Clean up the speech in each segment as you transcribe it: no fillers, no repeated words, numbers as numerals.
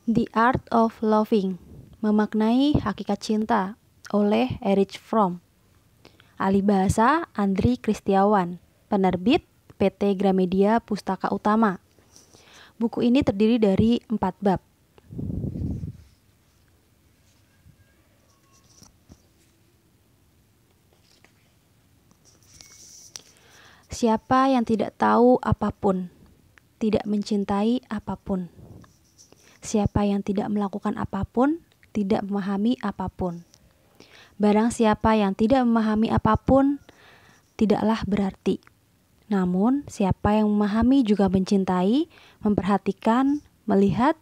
The Art of Loving, Memaknai Hakikat Cinta oleh Erich Fromm. Alih bahasa Andri Kristiawan. Penerbit PT Gramedia Pustaka Utama. Buku ini terdiri dari 4 bab. Siapa yang tidak tahu apapun, tidak mencintai apapun. Siapa yang tidak melakukan apapun, tidak memahami apapun. Barang siapa yang tidak memahami apapun, tidaklah berarti. Namun, siapa yang memahami juga mencintai, memperhatikan, melihat,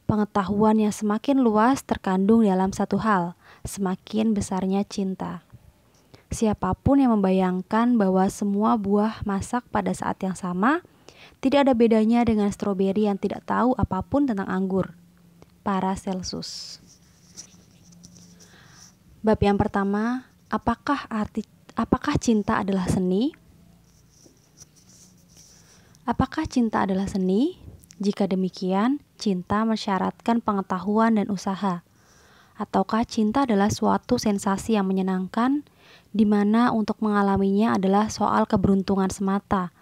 pengetahuan yang semakin luas terkandung dalam satu hal, semakin besarnya cinta. Siapapun yang membayangkan bahwa semua buah masak pada saat yang sama, tidak ada bedanya dengan stroberi yang tidak tahu apapun tentang anggur. Paracelsus. Bab yang pertama, apakah cinta adalah seni? Apakah cinta adalah seni? Jika demikian, cinta mensyaratkan pengetahuan dan usaha. Ataukah cinta adalah suatu sensasi yang menyenangkan, di mana untuk mengalaminya adalah soal keberuntungan semata,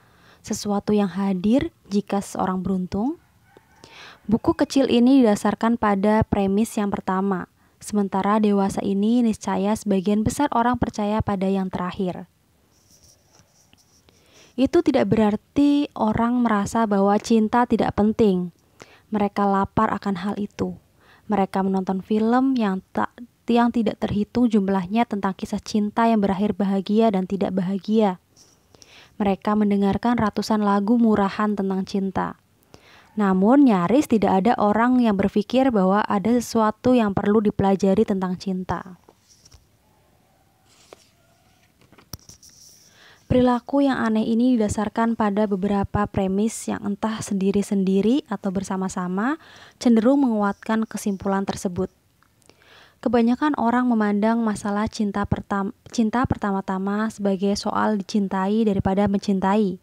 sesuatu yang hadir jika seseorang beruntung? Buku kecil ini didasarkan pada premis yang pertama, sementara dewasa ini niscaya sebagian besar orang percaya pada yang terakhir. Itu tidak berarti orang merasa bahwa cinta tidak penting. Mereka lapar akan hal itu. Mereka menonton film yang tidak terhitung jumlahnya tentang kisah cinta yang berakhir bahagia dan tidak bahagia. Mereka mendengarkan ratusan lagu murahan tentang cinta. Namun nyaris tidak ada orang yang berpikir bahwa ada sesuatu yang perlu dipelajari tentang cinta. Perilaku yang aneh ini didasarkan pada beberapa premis yang entah sendiri-sendiri atau bersama-sama cenderung menguatkan kesimpulan tersebut. Kebanyakan orang memandang masalah cinta pertama-tama sebagai soal dicintai daripada mencintai,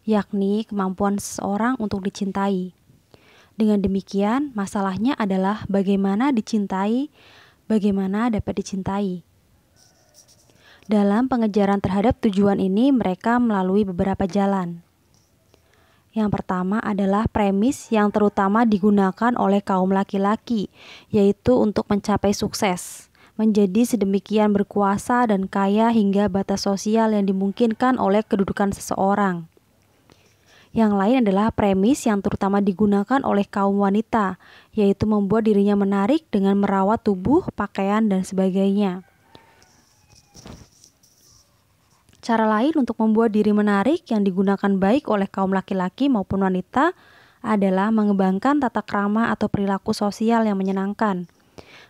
yakni kemampuan seseorang untuk dicintai. Dengan demikian, masalahnya adalah bagaimana dicintai, bagaimana dapat dicintai. Dalam pengejaran terhadap tujuan ini, mereka melalui beberapa jalan. Yang pertama adalah premis yang terutama digunakan oleh kaum laki-laki, yaitu untuk mencapai sukses, menjadi sedemikian berkuasa dan kaya hingga batas sosial yang dimungkinkan oleh kedudukan seseorang. Yang lain adalah premis yang terutama digunakan oleh kaum wanita, yaitu membuat dirinya menarik dengan merawat tubuh, pakaian, dan sebagainya. Cara lain untuk membuat diri menarik yang digunakan baik oleh kaum laki-laki maupun wanita adalah mengembangkan tata krama atau perilaku sosial yang menyenangkan,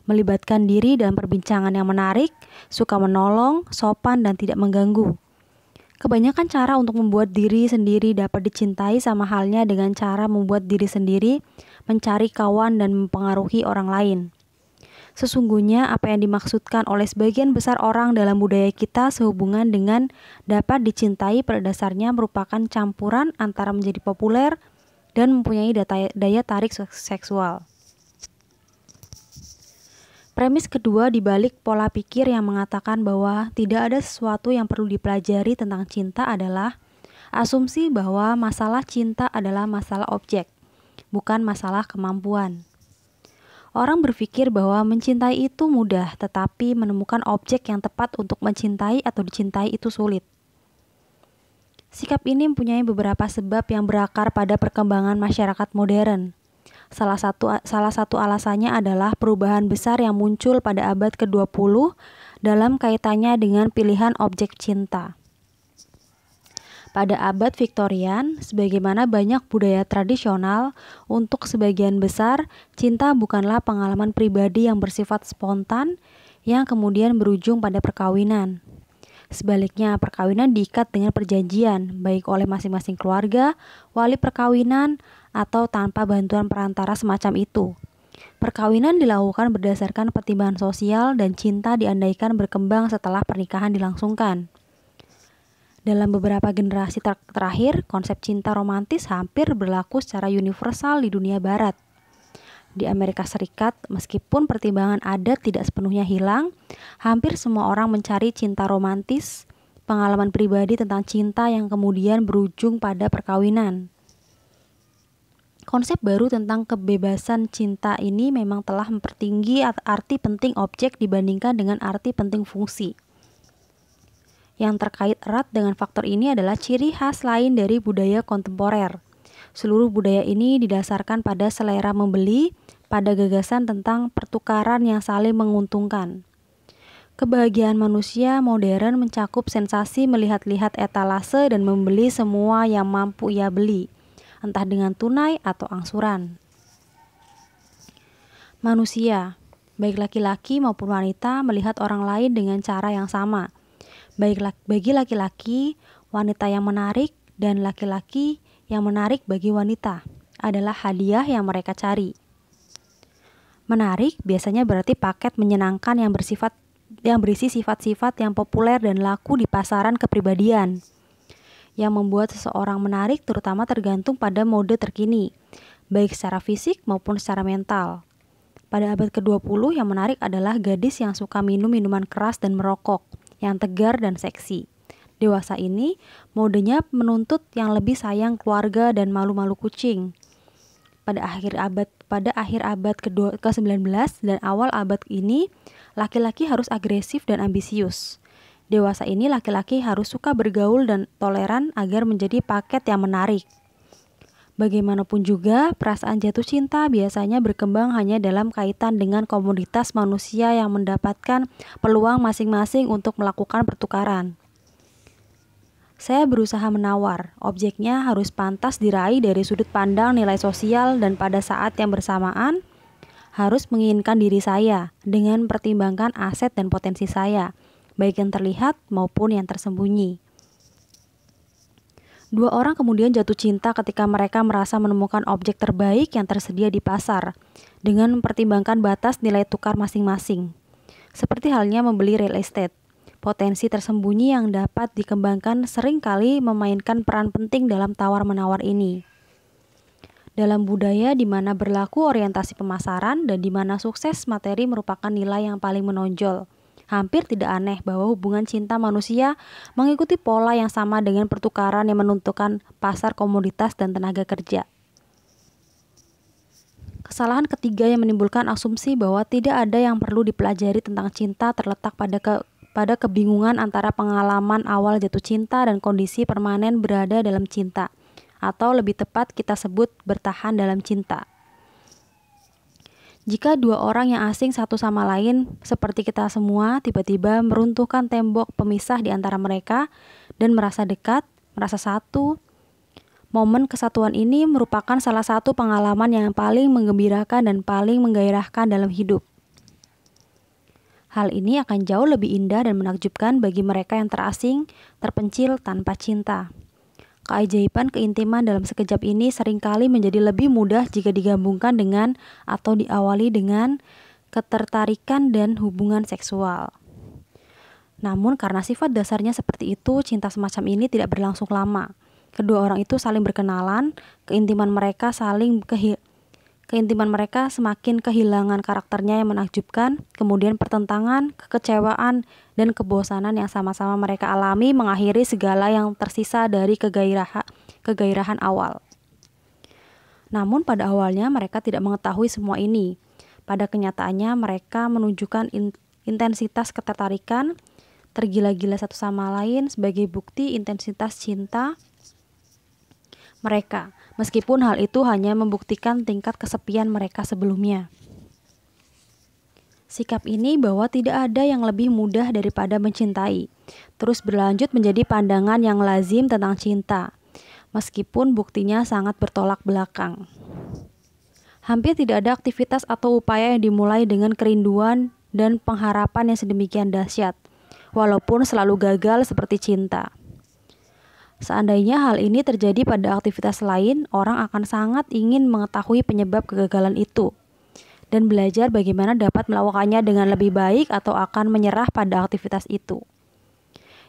melibatkan diri dalam perbincangan yang menarik, suka menolong, sopan, dan tidak mengganggu. Kebanyakan cara untuk membuat diri sendiri dapat dicintai sama halnya dengan cara membuat diri sendiri mencari kawan dan mempengaruhi orang lain. Sesungguhnya apa yang dimaksudkan oleh sebagian besar orang dalam budaya kita sehubungan dengan dapat dicintai pada dasarnya merupakan campuran antara menjadi populer dan mempunyai daya tarik seksual. Premis kedua dibalik pola pikir yang mengatakan bahwa tidak ada sesuatu yang perlu dipelajari tentang cinta adalah asumsi bahwa masalah cinta adalah masalah objek, bukan masalah kemampuan. Orang berpikir bahwa mencintai itu mudah, tetapi menemukan objek yang tepat untuk mencintai atau dicintai itu sulit. Sikap ini mempunyai beberapa sebab yang berakar pada perkembangan masyarakat modern. Salah satu alasannya adalah perubahan besar yang muncul pada abad ke-20 dalam kaitannya dengan pilihan objek cinta. Pada abad Viktorian, sebagaimana banyak budaya tradisional, untuk sebagian besar, cinta bukanlah pengalaman pribadi yang bersifat spontan yang kemudian berujung pada perkawinan. Sebaliknya, perkawinan diikat dengan perjanjian, baik oleh masing-masing keluarga, wali perkawinan, atau tanpa bantuan perantara semacam itu. Perkawinan dilakukan berdasarkan pertimbangan sosial dan cinta diandaikan berkembang setelah pernikahan dilangsungkan. Dalam beberapa generasi terakhir, konsep cinta romantis hampir berlaku secara universal di dunia barat. Di Amerika Serikat, meskipun pertimbangan adat tidak sepenuhnya hilang, hampir semua orang mencari cinta romantis, pengalaman pribadi tentang cinta yang kemudian berujung pada perkawinan. Konsep baru tentang kebebasan cinta ini memang telah mempertinggi arti penting objek dibandingkan dengan arti penting fungsi. Yang terkait erat dengan faktor ini adalah ciri khas lain dari budaya kontemporer. Seluruh budaya ini didasarkan pada selera membeli, pada gagasan tentang pertukaran yang saling menguntungkan. Kebahagiaan manusia modern mencakup sensasi melihat-lihat etalase dan membeli semua yang mampu ia beli, entah dengan tunai atau angsuran. Manusia, baik laki-laki maupun wanita, melihat orang lain dengan cara yang sama. Bagi laki-laki, wanita yang menarik dan laki-laki yang menarik bagi wanita adalah hadiah yang mereka cari. Menarik biasanya berarti paket menyenangkan yang berisi sifat-sifat yang populer dan laku di pasaran kepribadian. Yang membuat seseorang menarik terutama tergantung pada mode terkini, baik secara fisik maupun secara mental. Pada abad ke-20 yang menarik adalah gadis yang suka minum minuman keras dan merokok, yang tegar dan seksi. Dewasa ini, modenya menuntut yang lebih sayang keluarga dan malu-malu kucing. Pada akhir abad ke-19 dan awal abad ini, laki-laki harus agresif dan ambisius. Dewasa ini laki-laki harus suka bergaul dan toleran agar menjadi paket yang menarik. Bagaimanapun juga, perasaan jatuh cinta biasanya berkembang hanya dalam kaitan dengan komoditas manusia yang mendapatkan peluang masing-masing untuk melakukan pertukaran. Saya berusaha menawar, objeknya harus pantas diraih dari sudut pandang nilai sosial dan pada saat yang bersamaan harus menginginkan diri saya dengan mempertimbangkan aset dan potensi saya, baik yang terlihat maupun yang tersembunyi. Dua orang kemudian jatuh cinta ketika mereka merasa menemukan objek terbaik yang tersedia di pasar, dengan mempertimbangkan batas nilai tukar masing-masing. Seperti halnya membeli real estate. Potensi tersembunyi yang dapat dikembangkan seringkali memainkan peran penting dalam tawar-menawar ini. Dalam budaya di mana berlaku orientasi pemasaran dan di mana sukses materi merupakan nilai yang paling menonjol, hampir tidak aneh bahwa hubungan cinta manusia mengikuti pola yang sama dengan pertukaran yang menentukan pasar komoditas dan tenaga kerja. Kesalahan ketiga yang menimbulkan asumsi bahwa tidak ada yang perlu dipelajari tentang cinta terletak pada kebingungan antara pengalaman awal jatuh cinta dan kondisi permanen berada dalam cinta, atau lebih tepat kita sebut bertahan dalam cinta. Jika dua orang yang asing satu sama lain, seperti kita semua, tiba-tiba meruntuhkan tembok pemisah di antara mereka dan merasa dekat, merasa satu, momen kesatuan ini merupakan salah satu pengalaman yang paling menggembirakan dan paling menggairahkan dalam hidup. Hal ini akan jauh lebih indah dan menakjubkan bagi mereka yang terasing, terpencil tanpa cinta. Keajaiban keintiman dalam sekejap ini seringkali menjadi lebih mudah jika digabungkan dengan atau diawali dengan ketertarikan dan hubungan seksual. Namun karena sifat dasarnya seperti itu, cinta semacam ini tidak berlangsung lama. Kedua orang itu saling berkenalan, keintiman mereka semakin kehilangan karakternya yang menakjubkan, kemudian pertentangan, kekecewaan, dan kebosanan yang sama-sama mereka alami mengakhiri segala yang tersisa dari kegairahan awal. Namun pada awalnya mereka tidak mengetahui semua ini. Pada kenyataannya mereka menunjukkan intensitas ketertarikan, tergila-gila satu sama lain sebagai bukti intensitas cinta mereka, meskipun hal itu hanya membuktikan tingkat kesepian mereka sebelumnya. Sikap ini bahwa tidak ada yang lebih mudah daripada mencintai, terus berlanjut menjadi pandangan yang lazim tentang cinta, meskipun buktinya sangat bertolak belakang. Hampir tidak ada aktivitas atau upaya yang dimulai dengan kerinduan dan pengharapan yang sedemikian dahsyat, walaupun selalu gagal seperti cinta. Seandainya hal ini terjadi pada aktivitas lain, orang akan sangat ingin mengetahui penyebab kegagalan itu dan belajar bagaimana dapat melakukannya dengan lebih baik atau akan menyerah pada aktivitas itu.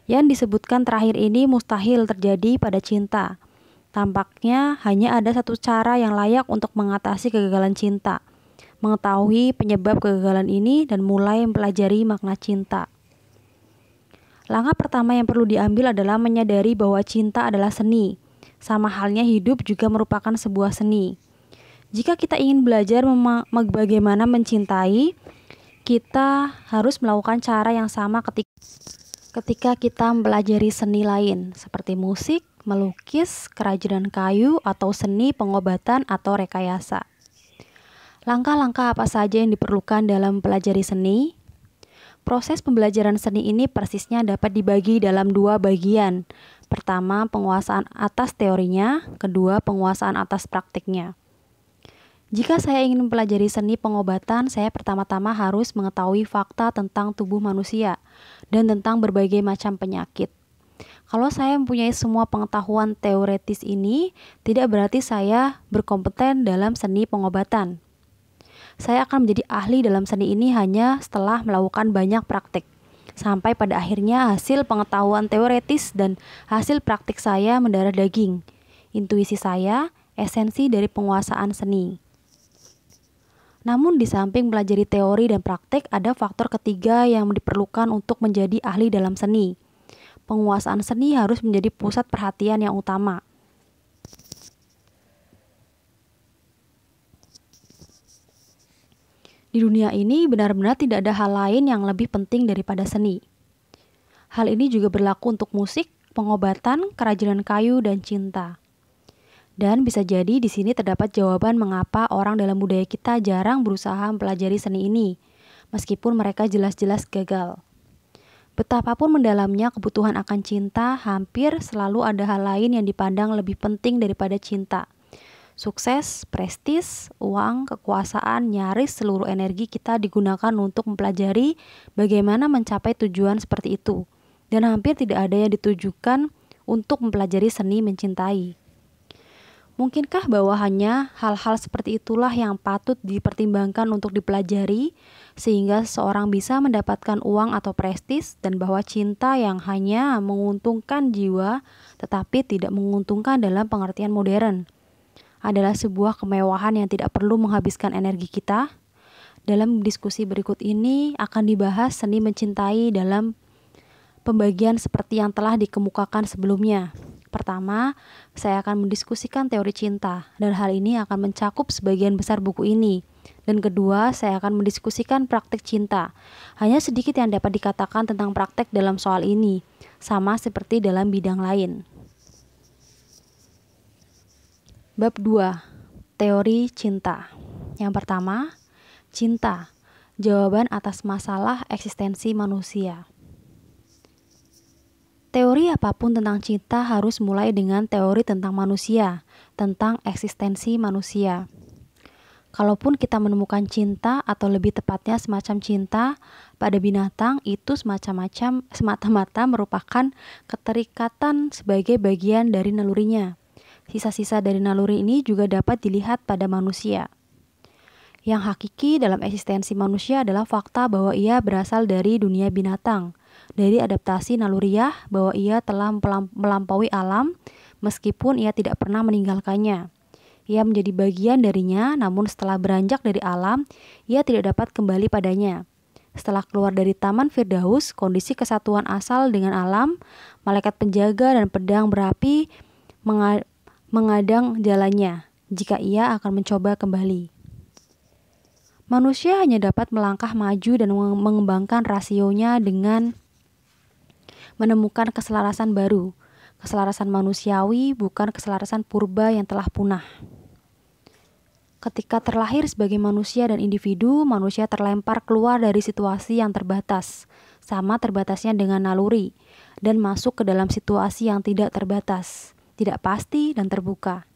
Yang disebutkan terakhir ini mustahil terjadi pada cinta. Tampaknya hanya ada satu cara yang layak untuk mengatasi kegagalan cinta, mengetahui penyebab kegagalan ini, dan mulai mempelajari makna cinta. Langkah pertama yang perlu diambil adalah menyadari bahwa cinta adalah seni. Sama halnya hidup juga merupakan sebuah seni. Jika kita ingin belajar bagaimana mencintai, kita harus melakukan cara yang sama ketika kita mempelajari seni lain, seperti musik, melukis, kerajinan kayu, atau seni pengobatan atau rekayasa. Langkah-langkah apa saja yang diperlukan dalam mempelajari seni? Proses pembelajaran seni ini persisnya dapat dibagi dalam dua bagian. Pertama, penguasaan atas teorinya, kedua, penguasaan atas praktiknya. Jika saya ingin mempelajari seni pengobatan, saya pertama-tama harus mengetahui fakta tentang tubuh manusia dan tentang berbagai macam penyakit. Kalau saya mempunyai semua pengetahuan teoretis ini, tidak berarti saya berkompeten dalam seni pengobatan. Saya akan menjadi ahli dalam seni ini hanya setelah melakukan banyak praktik. Sampai pada akhirnya hasil pengetahuan teoretis dan hasil praktik saya mendarah daging. Intuisi saya, esensi dari penguasaan seni. Namun di samping pelajari teori dan praktik, ada faktor ketiga yang diperlukan untuk menjadi ahli dalam seni. Penguasaan seni harus menjadi pusat perhatian yang utama. Di dunia ini benar-benar tidak ada hal lain yang lebih penting daripada seni. Hal ini juga berlaku untuk musik, pengobatan, kerajinan kayu, dan cinta. Dan bisa jadi di sini terdapat jawaban mengapa orang dalam budaya kita jarang berusaha mempelajari seni ini, meskipun mereka jelas-jelas gagal. Betapapun mendalamnya kebutuhan akan cinta, hampir selalu ada hal lain yang dipandang lebih penting daripada cinta. Sukses, prestis, uang, kekuasaan, nyaris seluruh energi kita digunakan untuk mempelajari bagaimana mencapai tujuan seperti itu. Dan hampir tidak ada yang ditujukan untuk mempelajari seni mencintai. Mungkinkah bahwa hanya hal-hal seperti itulah yang patut dipertimbangkan untuk dipelajari, sehingga seseorang bisa mendapatkan uang atau prestis, dan bahwa cinta yang hanya menguntungkan jiwa tetapi tidak menguntungkan dalam pengertian modern adalah sebuah kemewahan yang tidak perlu menghabiskan energi kita? Dalam diskusi berikut ini akan dibahas seni mencintai dalam pembagian seperti yang telah dikemukakan sebelumnya. Pertama, saya akan mendiskusikan teori cinta, dan hal ini akan mencakup sebagian besar buku ini. Dan kedua, saya akan mendiskusikan praktik cinta. Hanya sedikit yang dapat dikatakan tentang praktek dalam soal ini, sama seperti dalam bidang lain. Bab 2. Teori cinta. Yang pertama, cinta. Jawaban atas masalah eksistensi manusia. Teori apapun tentang cinta harus mulai dengan teori tentang manusia, tentang eksistensi manusia. Kalaupun kita menemukan cinta, atau lebih tepatnya semacam cinta pada binatang, itu semata-mata merupakan keterikatan sebagai bagian dari nalurinya. Sisa-sisa dari naluri ini juga dapat dilihat pada manusia. Yang hakiki dalam eksistensi manusia adalah fakta bahwa ia berasal dari dunia binatang, dari adaptasi naluriah bahwa ia telah melampaui alam meskipun ia tidak pernah meninggalkannya. Ia menjadi bagian darinya, namun setelah beranjak dari alam, ia tidak dapat kembali padanya. Setelah keluar dari Taman Firdaus, kondisi kesatuan asal dengan alam, malaikat penjaga dan pedang berapi mengadang jalannya jika ia akan mencoba kembali. Manusia hanya dapat melangkah maju dan mengembangkan rasionya dengan menemukan keselarasan baru, keselarasan manusiawi, bukan keselarasan purba yang telah punah. Ketika terlahir sebagai manusia dan individu, manusia terlempar keluar dari situasi yang terbatas, sama terbatasnya dengan naluri, dan masuk ke dalam situasi yang tidak terbatas, tidak pasti dan terbuka.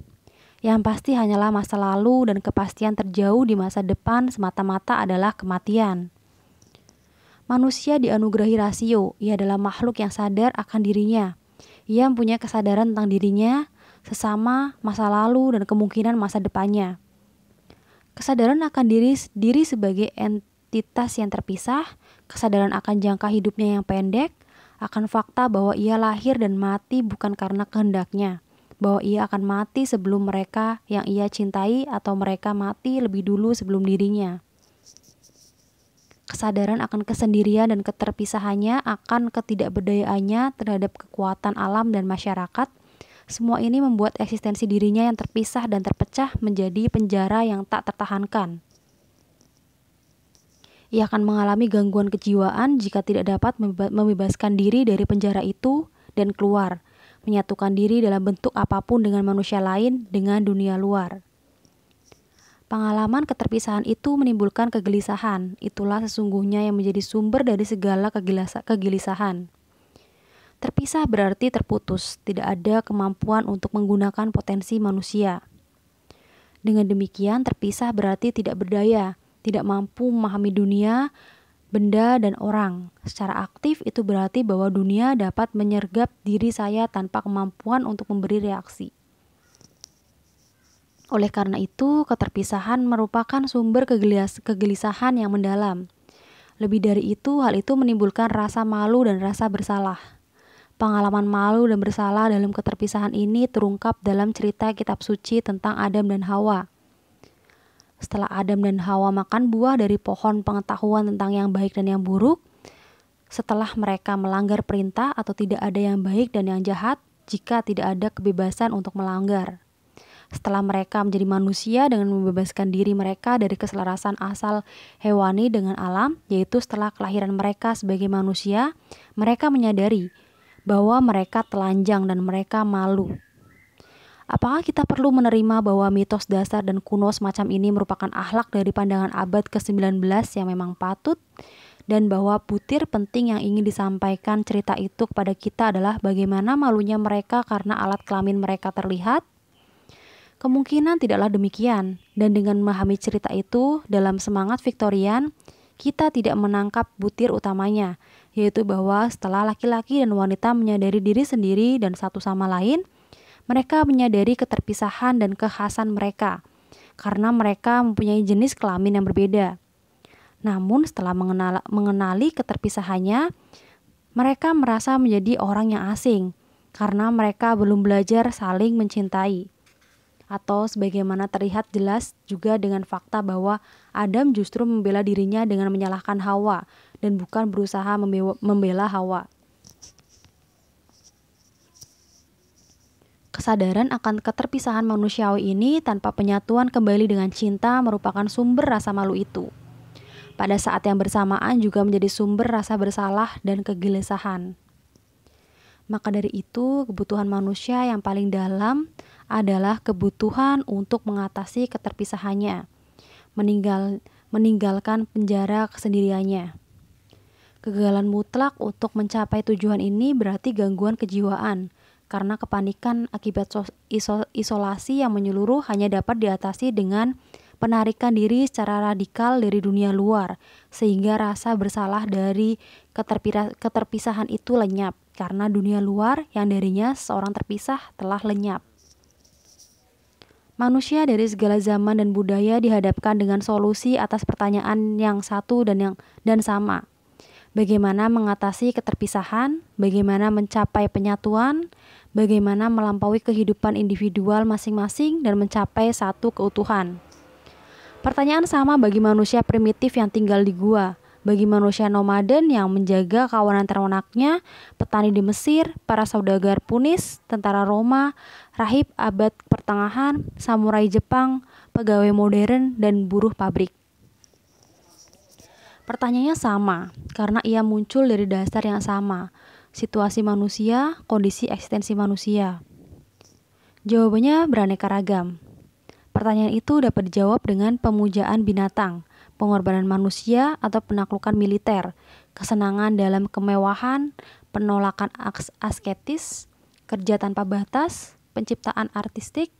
Yang pasti hanyalah masa lalu, dan kepastian terjauh di masa depan semata-mata adalah kematian. Manusia dianugerahi rasio. Ia adalah makhluk yang sadar akan dirinya. Ia mempunyai kesadaran tentang dirinya, sesama, masa lalu, dan kemungkinan masa depannya. Kesadaran akan diri sebagai entitas yang terpisah, kesadaran akan jangka hidupnya yang pendek, akan fakta bahwa ia lahir dan mati bukan karena kehendaknya, bahwa ia akan mati sebelum mereka yang ia cintai atau mereka mati lebih dulu sebelum dirinya. Kesadaran akan kesendirian dan keterpisahannya, akan ketidakberdayaannya terhadap kekuatan alam dan masyarakat, semua ini membuat eksistensi dirinya yang terpisah dan terpecah menjadi penjara yang tak tertahankan. Ia akan mengalami gangguan kejiwaan jika tidak dapat membebaskan diri dari penjara itu dan keluar, menyatukan diri dalam bentuk apapun dengan manusia lain, dengan dunia luar. Pengalaman keterpisahan itu menimbulkan kegelisahan. Itulah sesungguhnya yang menjadi sumber dari segala kegelisahan. Terpisah berarti terputus, tidak ada kemampuan untuk menggunakan potensi manusia. Dengan demikian, terpisah berarti tidak berdaya, tidak mampu memahami dunia, benda, dan orang. Secara aktif itu berarti bahwa dunia dapat menyergap diri saya tanpa kemampuan untuk memberi reaksi. Oleh karena itu, keterpisahan merupakan sumber kegelisahan yang mendalam. Lebih dari itu, hal itu menimbulkan rasa malu dan rasa bersalah. Pengalaman malu dan bersalah dalam keterpisahan ini terungkap dalam cerita kitab suci tentang Adam dan Hawa. Setelah Adam dan Hawa makan buah dari pohon pengetahuan tentang yang baik dan yang buruk, setelah mereka melanggar perintah atau tidak ada yang baik dan yang jahat, jika tidak ada kebebasan untuk melanggar. Setelah mereka menjadi manusia dengan membebaskan diri mereka dari keselarasan asal hewani dengan alam, yaitu setelah kelahiran mereka sebagai manusia, mereka menyadari bahwa mereka telanjang dan mereka malu. Apakah kita perlu menerima bahwa mitos dasar dan kuno semacam ini merupakan akhlak dari pandangan abad ke-19 yang memang patut, dan bahwa butir penting yang ingin disampaikan cerita itu kepada kita adalah bagaimana malunya mereka karena alat kelamin mereka terlihat? Kemungkinan tidaklah demikian, dan dengan memahami cerita itu dalam semangat Victorian, kita tidak menangkap butir utamanya, yaitu bahwa setelah laki-laki dan wanita menyadari diri sendiri dan satu sama lain, mereka menyadari keterpisahan dan kekhasan mereka, karena mereka mempunyai jenis kelamin yang berbeda. Namun setelah mengenali keterpisahannya, mereka merasa menjadi orang yang asing, karena mereka belum belajar saling mencintai. Atau sebagaimana terlihat jelas juga dengan fakta bahwa Adam justru membela dirinya dengan menyalahkan Hawa dan bukan berusaha membela Hawa. Kesadaran akan keterpisahan manusiawi ini tanpa penyatuan kembali dengan cinta merupakan sumber rasa malu itu. Pada saat yang bersamaan juga menjadi sumber rasa bersalah dan kegelisahan. Maka dari itu, kebutuhan manusia yang paling dalam adalah kebutuhan untuk mengatasi keterpisahannya, meninggalkan penjara kesendiriannya. Kegagalan mutlak untuk mencapai tujuan ini berarti gangguan kejiwaan, karena kepanikan akibat isolasi yang menyeluruh hanya dapat diatasi dengan penarikan diri secara radikal dari dunia luar, sehingga rasa bersalah dari keterpisahan itu lenyap, karena dunia luar yang darinya seorang terpisah telah lenyap. Manusia dari segala zaman dan budaya dihadapkan dengan solusi atas pertanyaan yang satu dan sama. Bagaimana mengatasi keterpisahan, bagaimana mencapai penyatuan, bagaimana melampaui kehidupan individual masing-masing dan mencapai satu keutuhan. Pertanyaan sama bagi manusia primitif yang tinggal di gua, bagi manusia nomaden yang menjaga kawanan ternaknya, petani di Mesir, para saudagar Punis, tentara Roma, rahib abad pertengahan, samurai Jepang, pegawai modern, dan buruh pabrik. Pertanyaannya sama, karena ia muncul dari dasar yang sama, situasi manusia, kondisi eksistensi manusia. Jawabannya beraneka ragam. Pertanyaan itu dapat dijawab dengan pemujaan binatang, pengorbanan manusia atau penaklukan militer, kesenangan dalam kemewahan, penolakan asketis, kerja tanpa batas, penciptaan artistik,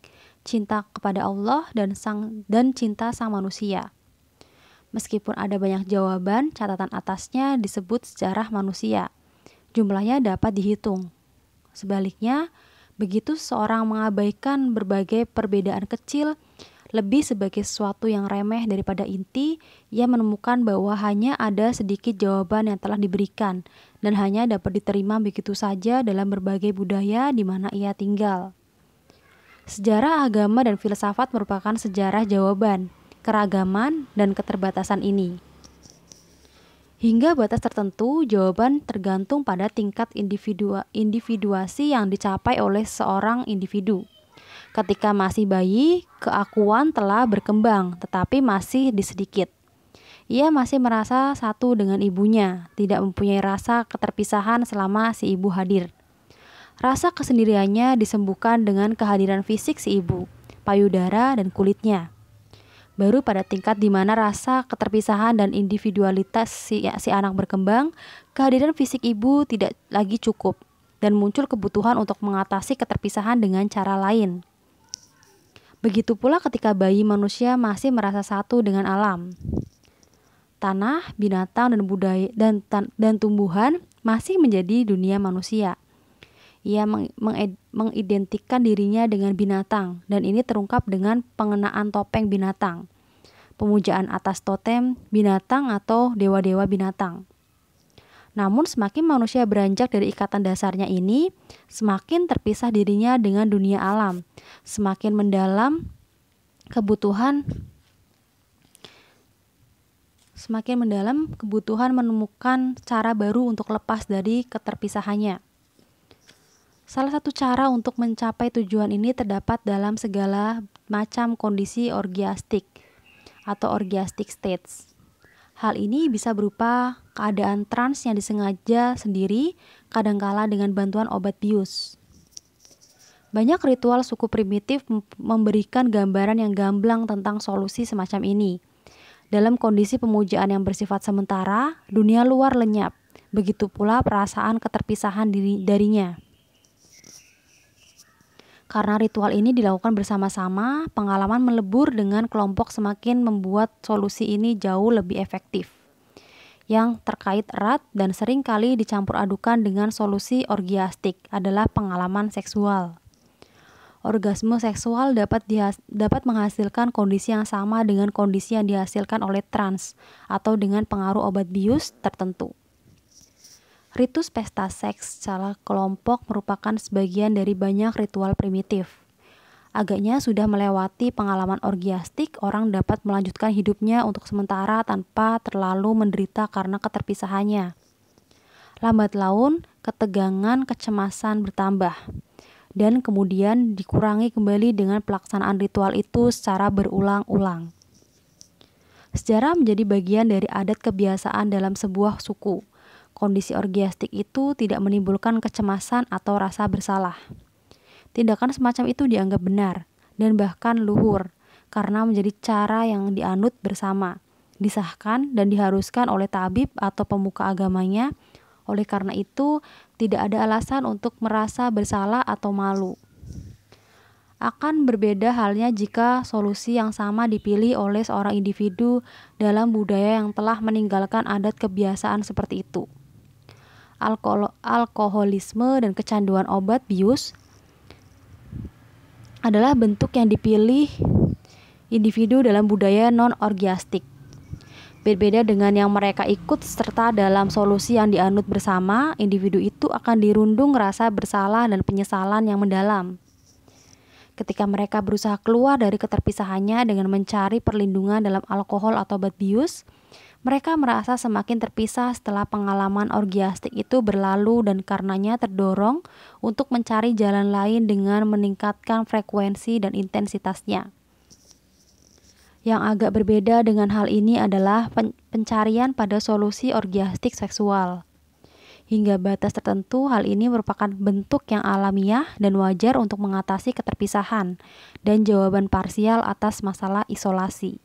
cinta kepada Allah dan cinta sang manusia. Meskipun ada banyak jawaban, catatan atasnya disebut sejarah manusia. Jumlahnya dapat dihitung. Sebaliknya, begitu seorang mengabaikan berbagai perbedaan kecil, lebih sebagai sesuatu yang remeh daripada inti, ia menemukan bahwa hanya ada sedikit jawaban yang telah diberikan dan hanya dapat diterima begitu saja dalam berbagai budaya di mana ia tinggal. Sejarah agama dan filsafat merupakan sejarah jawaban, keragaman, dan keterbatasan ini. Hingga batas tertentu, jawaban tergantung pada tingkat individuasi yang dicapai oleh seorang individu. Ketika masih bayi, keakuan telah berkembang, tetapi masih sedikit. Ia masih merasa satu dengan ibunya, tidak mempunyai rasa keterpisahan selama si ibu hadir. Rasa kesendiriannya disembuhkan dengan kehadiran fisik si ibu, payudara, dan kulitnya. Baru pada tingkat di mana rasa keterpisahan dan individualitas si anak berkembang, kehadiran fisik ibu tidak lagi cukup, dan muncul kebutuhan untuk mengatasi keterpisahan dengan cara lain. Begitu pula ketika bayi manusia masih merasa satu dengan alam. Tanah, binatang, dan budaya dan tumbuhan masih menjadi dunia manusia. Ia mengidentikan dirinya dengan binatang, dan ini terungkap dengan pengenaan topeng binatang, pemujaan atas totem binatang atau dewa-dewa binatang. Namun semakin manusia beranjak dari ikatan dasarnya ini, semakin terpisah dirinya dengan dunia alam, semakin mendalam kebutuhan menemukan cara baru untuk lepas dari keterpisahannya. Salah satu cara untuk mencapai tujuan ini terdapat dalam segala macam kondisi orgiastik atau orgiastic states. Hal ini bisa berupa keadaan trans yang disengaja sendiri, kadangkala dengan bantuan obat bius. Banyak ritual suku primitif memberikan gambaran yang gamblang tentang solusi semacam ini. Dalam kondisi pemujaan yang bersifat sementara, dunia luar lenyap, begitu pula perasaan keterpisahan darinya. Karena ritual ini dilakukan bersama-sama, pengalaman melebur dengan kelompok semakin membuat solusi ini jauh lebih efektif. Yang terkait erat dan sering kali dicampur adukan dengan solusi orgiastik adalah pengalaman seksual. Orgasme seksual dapat menghasilkan kondisi yang sama dengan kondisi yang dihasilkan oleh trans atau dengan pengaruh obat bius tertentu. Ritus pesta seks secara kelompok merupakan sebagian dari banyak ritual primitif. Agaknya sudah melewati pengalaman orgiastik, orang dapat melanjutkan hidupnya untuk sementara tanpa terlalu menderita karena keterpisahannya. Lambat laun, ketegangan, kecemasan bertambah, dan kemudian dikurangi kembali dengan pelaksanaan ritual itu secara berulang-ulang. Sejarah menjadi bagian dari adat kebiasaan dalam sebuah suku. Kondisi orgiastik itu tidak menimbulkan kecemasan atau rasa bersalah. Tindakan semacam itu dianggap benar dan bahkan luhur karena menjadi cara yang dianut bersama, disahkan dan diharuskan oleh tabib atau pemuka agamanya. Oleh karena itu, tidak ada alasan untuk merasa bersalah atau malu. Akan berbeda halnya jika solusi yang sama dipilih oleh seorang individu dalam budaya yang telah meninggalkan adat kebiasaan seperti itu. Alkoholisme dan kecanduan obat bius adalah bentuk yang dipilih individu dalam budaya non-orgiastik. Berbeda dengan yang mereka ikut serta dalam solusi yang dianut bersama, individu itu akan dirundung rasa bersalah dan penyesalan yang mendalam. Ketika mereka berusaha keluar dari keterpisahannya dengan mencari perlindungan dalam alkohol atau obat bius, mereka merasa semakin terpisah setelah pengalaman orgiastik itu berlalu dan karenanya terdorong untuk mencari jalan lain dengan meningkatkan frekuensi dan intensitasnya. Yang agak berbeda dengan hal ini adalah pencarian pada solusi orgiastik seksual. Hingga batas tertentu, hal ini merupakan bentuk yang alamiah dan wajar untuk mengatasi keterpisahan dan jawaban parsial atas masalah isolasi.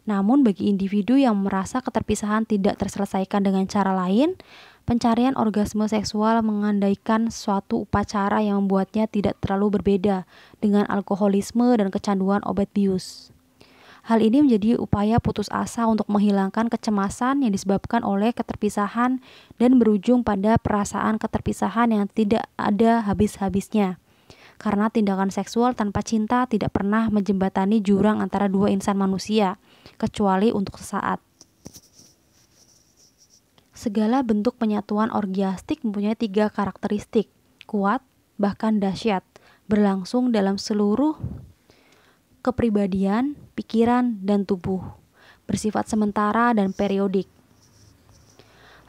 Namun bagi individu yang merasa keterpisahan tidak terselesaikan dengan cara lain, pencarian orgasme seksual mengandaikan suatu upacara yang membuatnya tidak terlalu berbeda dengan alkoholisme dan kecanduan obat bius. Hal ini menjadi upaya putus asa untuk menghilangkan kecemasan yang disebabkan oleh keterpisahan dan berujung pada perasaan keterpisahan yang tidak ada habis-habisnya. Karena tindakan seksual tanpa cinta tidak pernah menjembatani jurang antara dua insan manusia, kecuali untuk sesaat. Segala bentuk penyatuan orgiastik mempunyai 3 karakteristik, kuat, bahkan dahsyat, berlangsung dalam seluruh kepribadian, pikiran, dan tubuh, bersifat sementara dan periodik.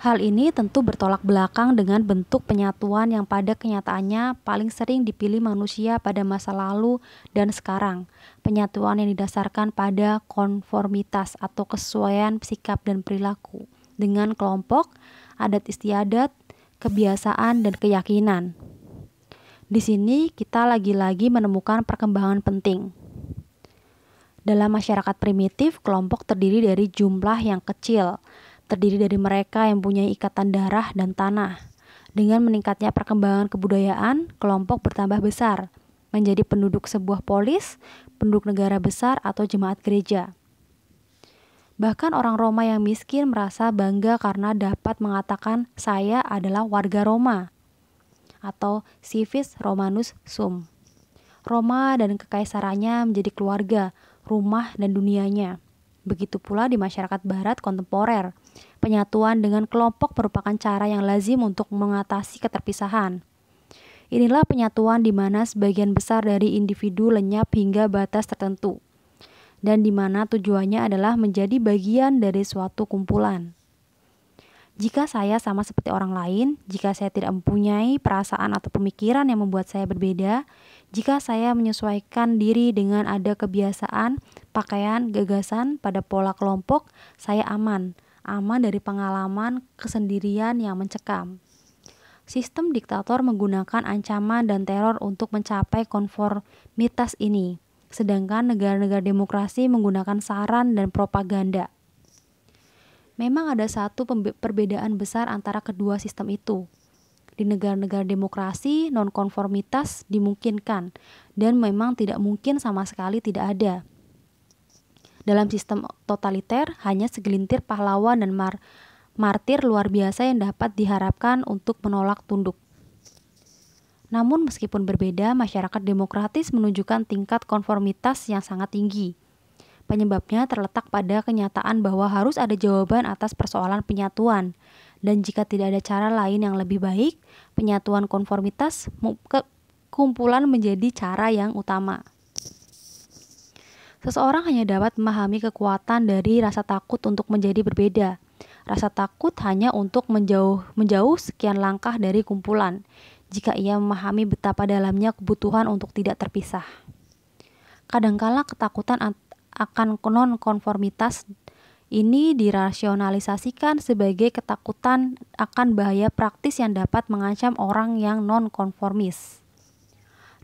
Hal ini tentu bertolak belakang dengan bentuk penyatuan yang pada kenyataannya paling sering dipilih manusia pada masa lalu dan sekarang. Penyatuan yang didasarkan pada konformitas atau kesesuaian sikap dan perilaku dengan kelompok, adat istiadat, kebiasaan, dan keyakinan. Di sini kita lagi-lagi menemukan perkembangan penting. Dalam masyarakat primitif, kelompok terdiri dari jumlah yang kecil, terdiri dari mereka yang punya ikatan darah dan tanah. Dengan meningkatnya perkembangan kebudayaan, kelompok bertambah besar, menjadi penduduk sebuah polis, penduduk negara besar, atau jemaat gereja. Bahkan orang Roma yang miskin merasa bangga karena dapat mengatakan saya adalah warga Roma, atau civis Romanus sum. Roma dan kekaisarannya menjadi keluarga, rumah, dan dunianya. Begitu pula di masyarakat barat kontemporer, penyatuan dengan kelompok merupakan cara yang lazim untuk mengatasi keterpisahan. Inilah penyatuan di mana sebagian besar dari individu lenyap hingga batas tertentu, dan di mana tujuannya adalah menjadi bagian dari suatu kumpulan. Jika saya sama seperti orang lain, jika saya tidak mempunyai perasaan atau pemikiran yang membuat saya berbeda, jika saya menyesuaikan diri dengan ada kebiasaan, pakaian, gagasan pada pola kelompok, saya aman dari pengalaman kesendirian yang mencekam. Sistem diktator menggunakan ancaman dan teror untuk mencapai konformitas ini, sedangkan negara-negara demokrasi menggunakan saran dan propaganda. Memang ada satu perbedaan besar antara kedua sistem itu. Di negara-negara demokrasi, nonkonformitas dimungkinkan, dan memang tidak mungkin sama sekali tidak ada. Dalam sistem totaliter, hanya segelintir pahlawan dan martir luar biasa yang dapat diharapkan untuk menolak tunduk. Namun meskipun berbeda, masyarakat demokratis menunjukkan tingkat konformitas yang sangat tinggi. Penyebabnya terletak pada kenyataan bahwa harus ada jawaban atas persoalan penyatuan, dan jika tidak ada cara lain yang lebih baik, penyatuan konformitas kumpulan menjadi cara yang utama. Seseorang hanya dapat memahami kekuatan dari rasa takut untuk menjadi berbeda. Rasa takut hanya untuk menjauh sekian langkah dari kumpulan, jika ia memahami betapa dalamnya kebutuhan untuk tidak terpisah. Kadangkala ketakutan akan non-konformitas ini dirasionalisasikan sebagai ketakutan akan bahaya praktis yang dapat mengancam orang yang non-konformis.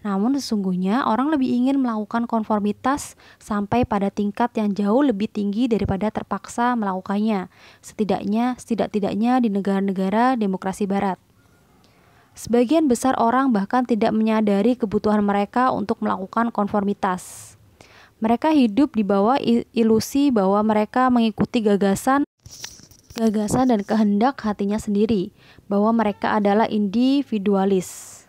Namun sesungguhnya orang lebih ingin melakukan konformitas sampai pada tingkat yang jauh lebih tinggi daripada terpaksa melakukannya, setidak-tidaknya di negara-negara demokrasi barat. Sebagian besar orang bahkan tidak menyadari kebutuhan mereka untuk melakukan konformitas. Mereka hidup di bawah ilusi bahwa mereka mengikuti gagasan dan kehendak hatinya sendiri, bahwa mereka adalah individualis,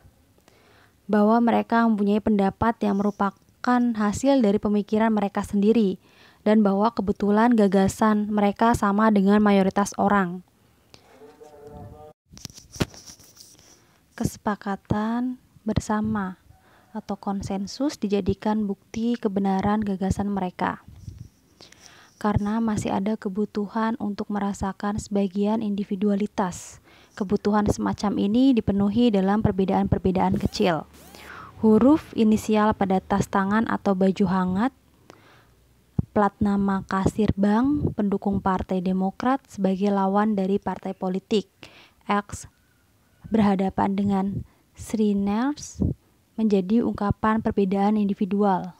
bahwa mereka mempunyai pendapat yang merupakan hasil dari pemikiran mereka sendiri, dan bahwa kebetulan gagasan mereka sama dengan mayoritas orang. Kesepakatan bersama atau konsensus dijadikan bukti kebenaran gagasan mereka. Karena masih ada kebutuhan untuk merasakan sebagian individualitas. Kebutuhan semacam ini dipenuhi dalam perbedaan-perbedaan kecil. Huruf inisial pada tas tangan atau baju hangat, plat nama kasir bank, pendukung Partai Demokrat sebagai lawan dari partai politik, X berhadapan dengan Shriners, menjadi ungkapan perbedaan individual.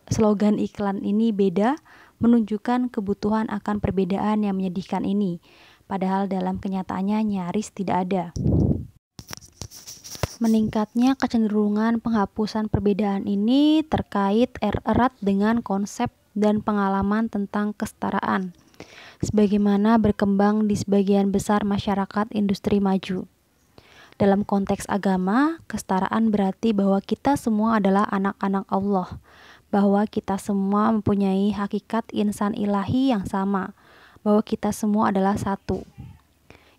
Slogan iklan ini beda, menunjukkan kebutuhan akan perbedaan yang menyedihkan ini, padahal dalam kenyataannya nyaris tidak ada. Meningkatnya kecenderungan penghapusan perbedaan ini terkait erat dengan konsep dan pengalaman tentang kesetaraan, sebagaimana berkembang di sebagian besar masyarakat industri maju. Dalam konteks agama, kesetaraan berarti bahwa kita semua adalah anak-anak Allah, bahwa kita semua mempunyai hakikat insan ilahi yang sama, bahwa kita semua adalah satu.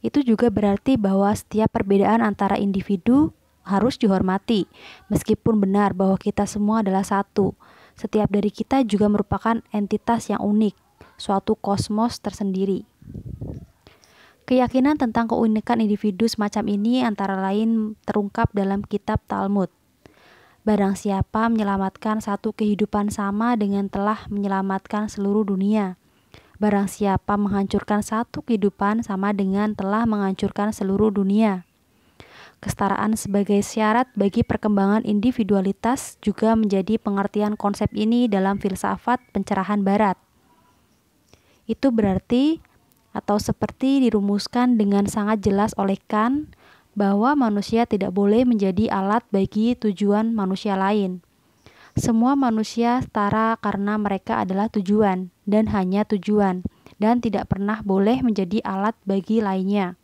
Itu juga berarti bahwa setiap perbedaan antara individu harus dihormati, meskipun benar bahwa kita semua adalah satu. Setiap dari kita juga merupakan entitas yang unik, suatu kosmos tersendiri. Keyakinan tentang keunikan individu semacam ini antara lain terungkap dalam kitab Talmud. Barang siapa menyelamatkan satu kehidupan sama dengan telah menyelamatkan seluruh dunia. Barang siapa menghancurkan satu kehidupan sama dengan telah menghancurkan seluruh dunia. Kesetaraan sebagai syarat bagi perkembangan individualitas juga menjadi pengertian konsep ini dalam filsafat pencerahan barat. Itu berarti atau seperti dirumuskan dengan sangat jelas oleh Kant bahwa manusia tidak boleh menjadi alat bagi tujuan manusia lain. Semua manusia setara karena mereka adalah tujuan dan hanya tujuan, dan tidak pernah boleh menjadi alat bagi lainnya.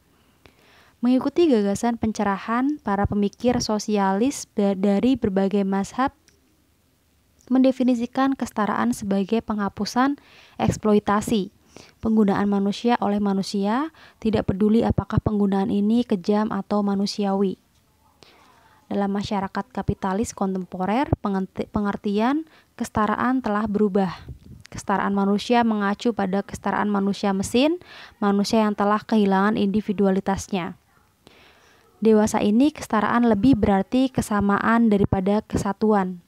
Mengikuti gagasan pencerahan, para pemikir sosialis dari berbagai mazhab mendefinisikan kesetaraan sebagai penghapusan eksploitasi, penggunaan manusia oleh manusia, tidak peduli apakah penggunaan ini kejam atau manusiawi. Dalam masyarakat kapitalis kontemporer, pengertian kesetaraan telah berubah. Kesetaraan manusia mengacu pada kesetaraan manusia mesin, manusia yang telah kehilangan individualitasnya. Dewasa ini kesetaraan lebih berarti kesamaan daripada kesatuan.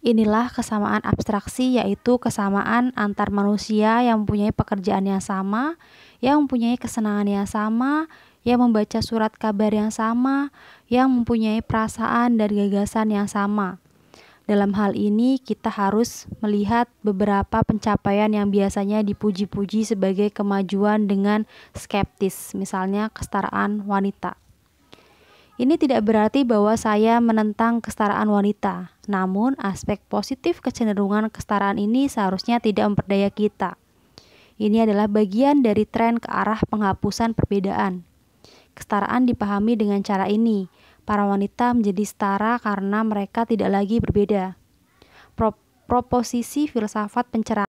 Inilah kesamaan abstraksi, yaitu kesamaan antar manusia yang mempunyai pekerjaan yang sama, yang mempunyai kesenangan yang sama, yang membaca surat kabar yang sama, yang mempunyai perasaan dan gagasan yang sama. Dalam hal ini, kita harus melihat beberapa pencapaian yang biasanya dipuji-puji sebagai kemajuan dengan skeptis, misalnya kesetaraan wanita. Ini tidak berarti bahwa saya menentang kesetaraan wanita, namun aspek positif kecenderungan kesetaraan ini seharusnya tidak memperdaya kita. Ini adalah bagian dari tren ke arah penghapusan perbedaan. Kesetaraan dipahami dengan cara ini. Para wanita menjadi setara karena mereka tidak lagi berbeda. Proposisi filsafat pencerahan